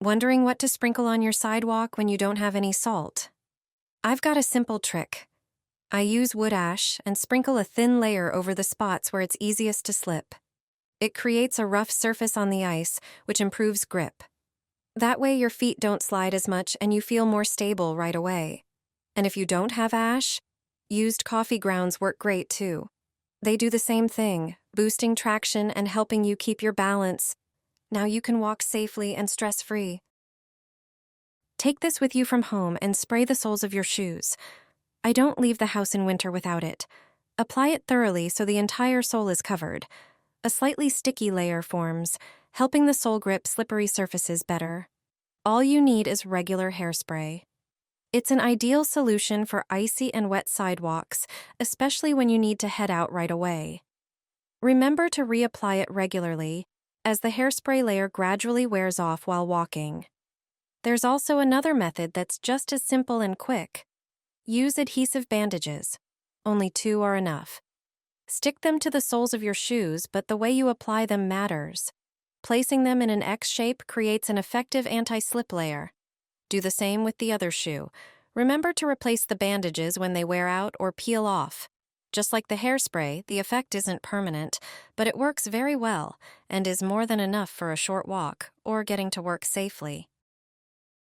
Wondering what to sprinkle on your sidewalk when you don't have any salt? I've got a simple trick. I use wood ash and sprinkle a thin layer over the spots where it's easiest to slip. It creates a rough surface on the ice, which improves grip. That way your feet don't slide as much and you feel more stable right away. And if you don't have ash, used coffee grounds work great too. They do the same thing, boosting traction and helping you keep your balance. Now you can walk safely and stress-free. Take this with you from home and spray the soles of your shoes. I don't leave the house in winter without it. Apply it thoroughly so the entire sole is covered. A slightly sticky layer forms, helping the sole grip slippery surfaces better. All you need is regular hairspray. It's an ideal solution for icy and wet sidewalks, especially when you need to head out right away. Remember to reapply it regularly, as the hairspray layer gradually wears off while walking. There's also another method that's just as simple and quick. Use adhesive bandages. Only 2 are enough. Stick them to the soles of your shoes, but the way you apply them matters. Placing them in an X shape creates an effective anti-slip layer. Do the same with the other shoe. Remember to replace the bandages when they wear out or peel off. Just like the hairspray, the effect isn't permanent, but it works very well and is more than enough for a short walk or getting to work safely.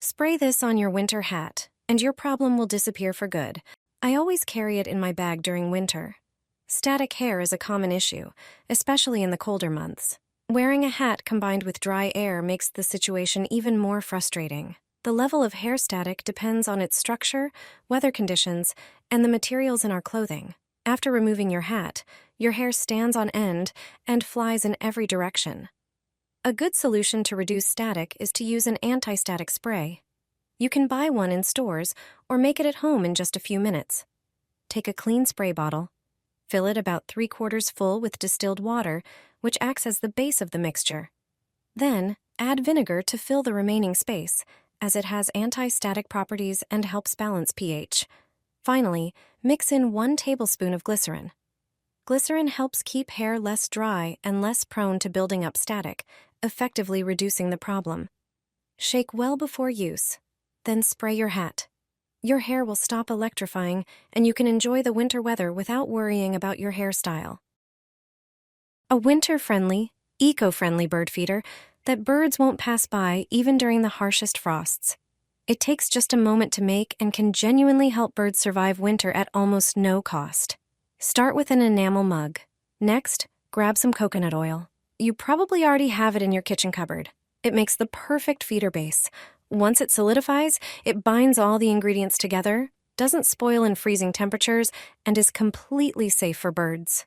Spray this on your winter hat, and your problem will disappear for good. I always carry it in my bag during winter. Static hair is a common issue, especially in the colder months. Wearing a hat combined with dry air makes the situation even more frustrating. The level of hair static depends on its structure, weather conditions, and the materials in our clothing. After removing your hat, your hair stands on end and flies in every direction. A good solution to reduce static is to use an anti-static spray. You can buy one in stores or make it at home in just a few minutes. Take a clean spray bottle, fill it about 3/4 full with distilled water, which acts as the base of the mixture. Then, add vinegar to fill the remaining space, as it has anti-static properties and helps balance pH. Finally, mix in 1 tablespoon of glycerin. Glycerin helps keep hair less dry and less prone to building up static, effectively reducing the problem. Shake well before use, then spray your hat. Your hair will stop electrifying, and you can enjoy the winter weather without worrying about your hairstyle. A winter-friendly, eco-friendly bird feeder that birds won't pass by even during the harshest frosts. It takes just a moment to make and can genuinely help birds survive winter at almost no cost. Start with an enamel mug. Next, grab some coconut oil. You probably already have it in your kitchen cupboard. It makes the perfect feeder base. Once it solidifies, it binds all the ingredients together, doesn't spoil in freezing temperatures, and is completely safe for birds.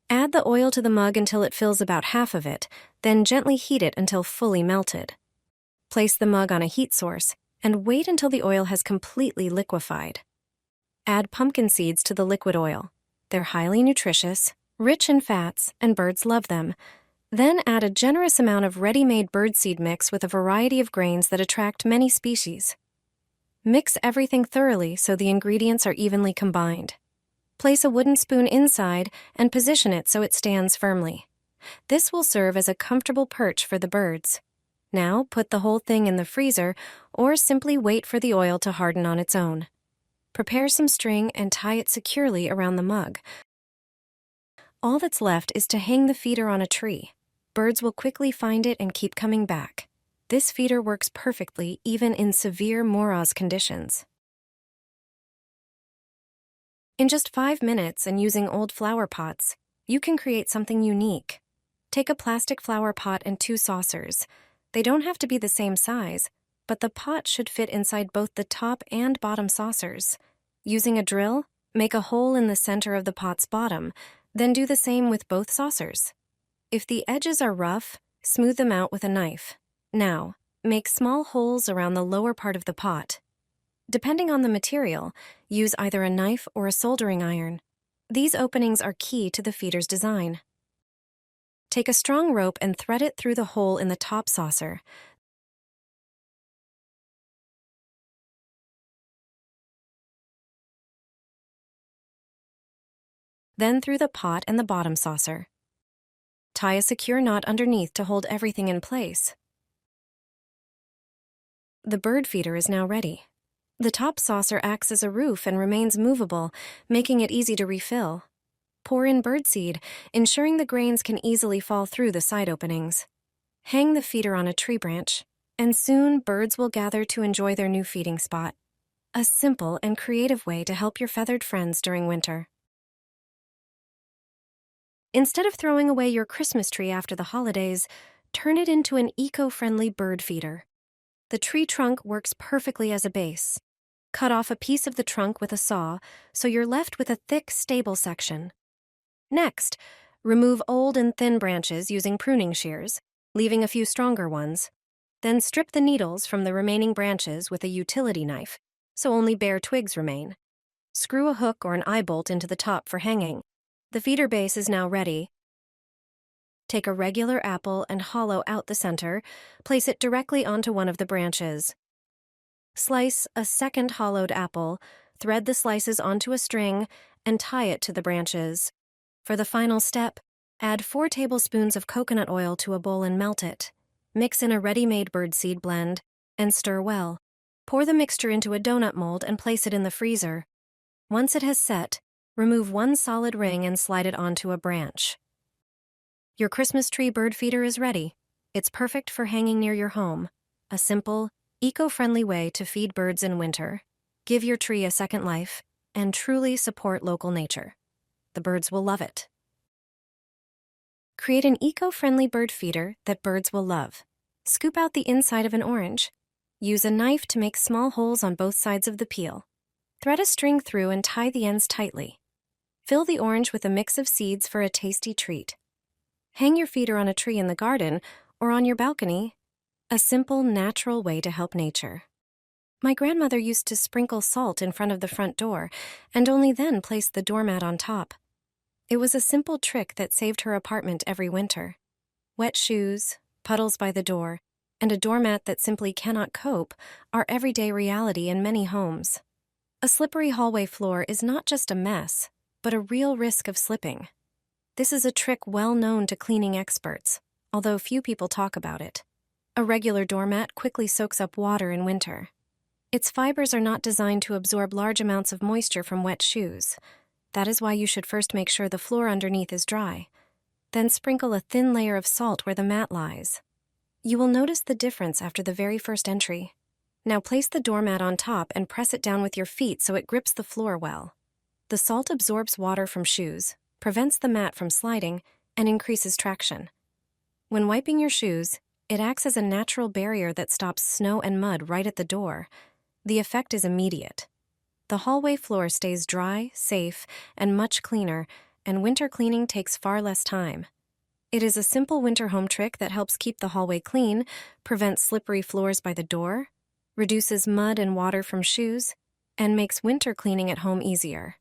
Add the oil to the mug until it fills about half of it, then gently heat it until fully melted. Place the mug on a heat source and wait until the oil has completely liquefied. Add pumpkin seeds to the liquid oil. They're highly nutritious, rich in fats, and birds love them. Then add a generous amount of ready-made birdseed mix with a variety of grains that attract many species. Mix everything thoroughly so the ingredients are evenly combined. Place a wooden spoon inside and position it so it stands firmly. This will serve as a comfortable perch for the birds. Now put the whole thing in the freezer or simply wait for the oil to harden on its own. Prepare some string and tie it securely around the mug. All that's left is to hang the feeder on a tree. Birds will quickly find it and keep coming back. This feeder works perfectly even in severe moroz conditions. In just 5 minutes and using old flower pots, you can create something unique. Take a plastic flower pot and 2 saucers. They don't have to be the same size, but the pot should fit inside both the top and bottom saucers. Using a drill, make a hole in the center of the pot's bottom, then do the same with both saucers. If the edges are rough, smooth them out with a knife. Now, make small holes around the lower part of the pot. Depending on the material, use either a knife or a soldering iron. These openings are key to the feeder's design. Take a strong rope and thread it through the hole in the top saucer. Then through the pot and the bottom saucer. Tie a secure knot underneath to hold everything in place. The bird feeder is now ready. The top saucer acts as a roof and remains movable, making it easy to refill. Pour in birdseed, ensuring the grains can easily fall through the side openings. Hang the feeder on a tree branch, and soon birds will gather to enjoy their new feeding spot. A simple and creative way to help your feathered friends during winter. Instead of throwing away your Christmas tree after the holidays, turn it into an eco-friendly bird feeder. The tree trunk works perfectly as a base. Cut off a piece of the trunk with a saw, so you're left with a thick, stable section. Next, remove old and thin branches using pruning shears, leaving a few stronger ones. Then strip the needles from the remaining branches with a utility knife, so only bare twigs remain. Screw a hook or an eye bolt into the top for hanging. The feeder base is now ready. Take a regular apple and hollow out the center. Place it directly onto one of the branches. Slice a second hollowed apple, thread the slices onto a string, and tie it to the branches. For the final step, add 4 tablespoons of coconut oil to a bowl and melt it. Mix in a ready-made birdseed blend, and stir well. Pour the mixture into a donut mold and place it in the freezer. Once it has set, remove one solid ring and slide it onto a branch. Your Christmas tree bird feeder is ready. It's perfect for hanging near your home. A simple, eco-friendly way to feed birds in winter. Give your tree a second life, and truly support local nature. The birds will love it. Create an eco-friendly bird feeder that birds will love. Scoop out the inside of an orange. Use a knife to make small holes on both sides of the peel. Thread a string through and tie the ends tightly. Fill the orange with a mix of seeds for a tasty treat. Hang your feeder on a tree in the garden or on your balcony. A simple, natural way to help nature. My grandmother used to sprinkle salt in front of the front door and only then place the doormat on top. It was a simple trick that saved her apartment every winter. Wet shoes, puddles by the door, and a doormat that simply cannot cope are everyday reality in many homes. A slippery hallway floor is not just a mess, but a real risk of slipping. This is a trick well known to cleaning experts, although few people talk about it. A regular doormat quickly soaks up water in winter. Its fibers are not designed to absorb large amounts of moisture from wet shoes. That is why you should first make sure the floor underneath is dry. Then sprinkle a thin layer of salt where the mat lies. You will notice the difference after the very first entry. Now place the doormat on top and press it down with your feet so it grips the floor well. The salt absorbs water from shoes, prevents the mat from sliding, and increases traction. When wiping your shoes, it acts as a natural barrier that stops snow and mud right at the door. The effect is immediate. The hallway floor stays dry, safe, and much cleaner, and winter cleaning takes far less time. It is a simple winter home trick that helps keep the hallway clean, prevents slippery floors by the door, reduces mud and water from shoes, and makes winter cleaning at home easier.